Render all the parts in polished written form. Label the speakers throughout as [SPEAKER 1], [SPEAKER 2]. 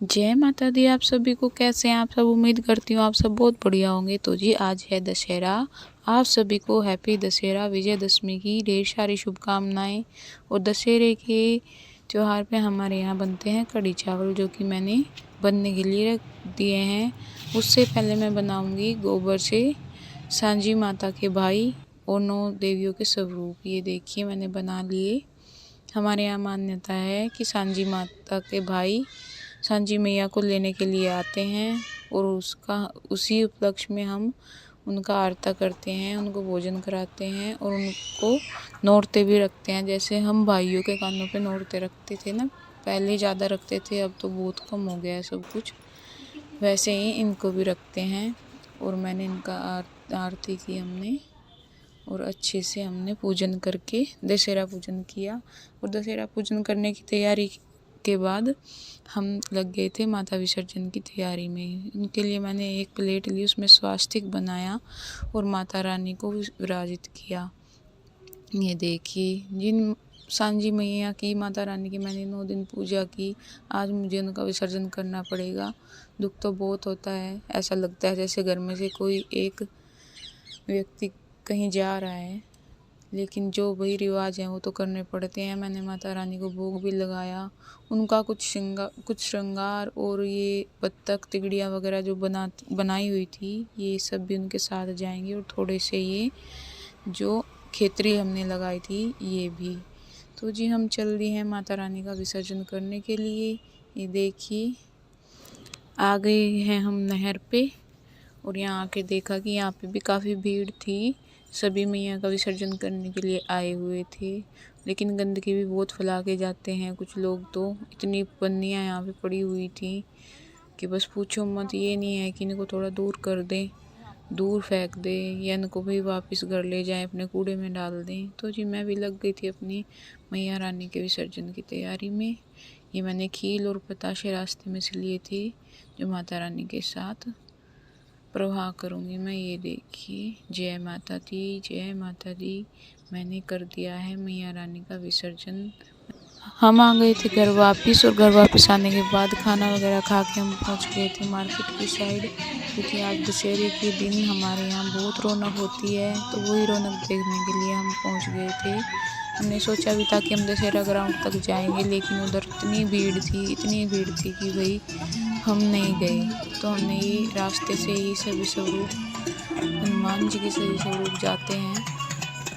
[SPEAKER 1] जय माता दी। आप सभी को कैसे हैं आप सब? उम्मीद करती हूँ आप सब बहुत बढ़िया होंगे। तो जी आज है दशहरा। आप सभी को हैप्पी दशहरा, विजयदशमी की ढेर सारी शुभकामनाएं। और दशहरे के त्यौहार पे हमारे यहाँ बनते हैं कढ़ी चावल, जो कि मैंने बनने के लिए रख दिए हैं। उससे पहले मैं बनाऊंगी गोबर से सांझी माता के भाई और 9 देवियों के स्वरूप। ये देखिए मैंने बना लिए। हमारे यहाँ मान्यता है कि सांझी माता के भाई सांझी मैया को लेने के लिए आते हैं और उसी उपलक्ष्य में हम उनका आरता करते हैं, उनको भोजन कराते हैं और उनको नोरते भी रखते हैं। जैसे हम भाइयों के कानों पे नोरते रखते थे ना, पहले ज़्यादा रखते थे, अब तो बहुत कम हो गया है सब कुछ। वैसे ही इनको भी रखते हैं। और मैंने इनका आरती की हमने, और अच्छे से हमने पूजन करके दशहरा पूजन किया। और दशहरा पूजन करने की तैयारी के बाद हम लग गए थे माता विसर्जन की तैयारी में। उनके लिए मैंने एक प्लेट ली, उसमें स्वास्तिक बनाया और माता रानी को विराजित किया। ये देखिए, जिन सांझी मैया की, माता रानी की मैंने 9 दिन पूजा की, आज मुझे उनका विसर्जन करना पड़ेगा। दुख तो बहुत होता है, ऐसा लगता है जैसे घर में से कोई एक व्यक्ति कहीं जा रहा है, लेकिन जो वही रिवाज हैं वो तो करने पड़ते हैं। मैंने माता रानी को भोग भी लगाया। उनका कुछ श्रृंगार और ये बत्तख तिगड़ियाँ वगैरह जो बनाई हुई थी, ये सब भी उनके साथ जाएंगे। और थोड़े से ये जो खेतरी हमने लगाई थी ये भी। तो जी हम चल दिए हैं माता रानी का विसर्जन करने के लिए। ये देखिए आ गए हैं हम नहर पे। और यहाँ आके देखा कि यहाँ पे भी काफ़ी भीड़ थी, सभी मैया का विसर्जन करने के लिए आए हुए थे। लेकिन गंदगी भी बहुत फैला के जाते हैं कुछ लोग। तो इतनी पन्नियाँ यहाँ पे पड़ी हुई थी कि बस पूछो मत। ये नहीं है कि इनको थोड़ा दूर कर दें, दूर फेंक दें, या इनको भी वापस घर ले जाएं, अपने कूड़े में डाल दें। तो जी मैं भी लग गई थी अपनी मैया रानी के विसर्जन की तैयारी में। ये मैंने खील और बताशे रास्ते में से लिए थे, जो माता रानी के साथ प्रवाह करूँगी मैं। ये देखिए, जय माता दी, जय माता दी। मैंने कर दिया है मैया रानी का विसर्जन। हम आ गए थे घर वापस, और घर वापस आने के बाद खाना वगैरह खा के हम पहुंच गए थे मार्केट की साइड, क्योंकि आज दशहरे के दिन हमारे यहाँ बहुत रौनक होती है। तो वही रौनक देखने के लिए हम पहुंच गए थे। हमने सोचा भी था कि हम दशहरा ग्राउंड तक जाएंगे, लेकिन उधर इतनी भीड़ थी कि भाई हम नहीं गए। तो हमने ये रास्ते से ही सभी स्वरूप, हनुमान जी के सभी स्वरूप जाते हैं,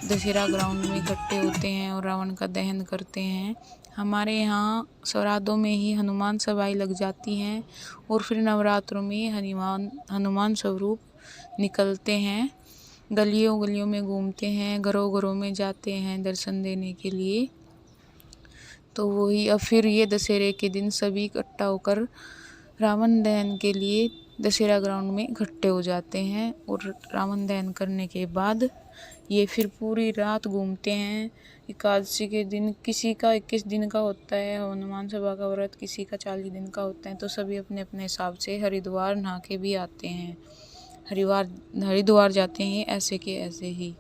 [SPEAKER 1] दशहरा ग्राउंड में इकट्ठे होते हैं और रावण का दहन करते हैं। हमारे यहाँ श्राद्धों में ही हनुमान सवाई लग जाती हैं, और फिर नवरात्रों में हनुमान स्वरूप निकलते हैं, गलियों गलियों में घूमते हैं, घरों घरों में जाते हैं दर्शन देने के लिए। तो वही अब फिर ये दशहरे के दिन सभी इकट्ठा होकर रावण दहन के लिए दशहरा ग्राउंड में इकट्ठे हो जाते हैं। और रावण दहन करने के बाद ये फिर पूरी रात घूमते हैं। एकादशी के दिन किसी का 21 दिन का होता है हनुमान सभा का व्रत, किसी का 40 दिन का होता है। तो सभी अपने अपने हिसाब से हरिद्वार नहा के भी आते हैं, हरिद्वार जाते हैं ऐसे के ऐसे ही।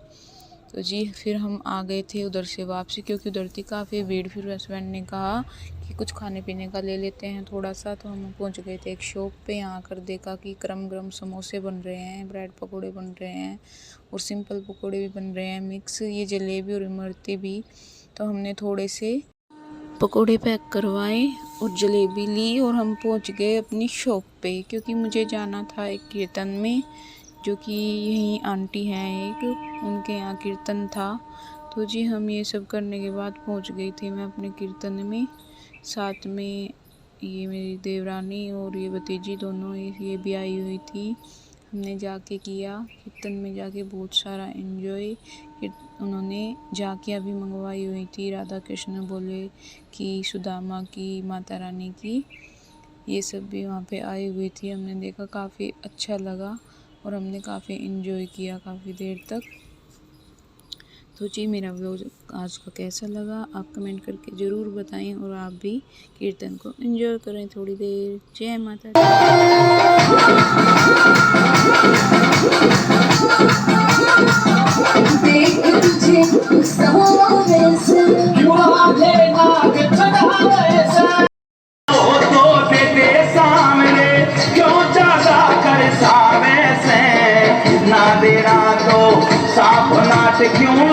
[SPEAKER 1] तो जी फिर हम आ गए थे उधर से वापसी, क्योंकि उधर थी काफ़ी भीड़। फिर हस्बैंड ने कहा कि कुछ खाने पीने का ले लेते हैं थोड़ा सा। तो हम पहुंच गए थे एक शॉप पे। यहाँ आकर देखा कि गरम गरम समोसे बन रहे हैं, ब्रेड पकोड़े बन रहे हैं, और सिंपल पकोड़े भी बन रहे हैं, मिक्स, ये जलेबी और इमरती भी। तो हमने थोड़े से पकोड़े पैक करवाए और जलेबी ली, और हम पहुंच गए अपनी शॉप पे, क्योंकि मुझे जाना था एक कीर्तन में, जो कि यहीं आंटी हैं एक, उनके यहाँ कीर्तन था। तो जी हम ये सब करने के बाद पहुंच गई थी मैं अपने कीर्तन में। साथ में ये मेरी देवरानी और ये भतीजी दोनों ये भी आई हुई थी। हमने जाके किया कीर्तन में, जाके बहुत सारा एंजॉय। उन्होंने झांकियाँ भी मंगवाई हुई थी, राधा कृष्ण बोले कि सुदामा की, माता रानी की, ये सब भी वहाँ पे आई हुई थी। हमने देखा, काफ़ी अच्छा लगा और हमने काफ़ी एंजॉय किया काफ़ी देर तक। तो जी मेरा व्लॉग आज का कैसा लगा आप कमेंट करके ज़रूर बताएं, और आप भी कीर्तन को एंजॉय करें थोड़ी देर। जय माता दी।
[SPEAKER 2] बरसावे से ना देना तो साफ नाट क्यों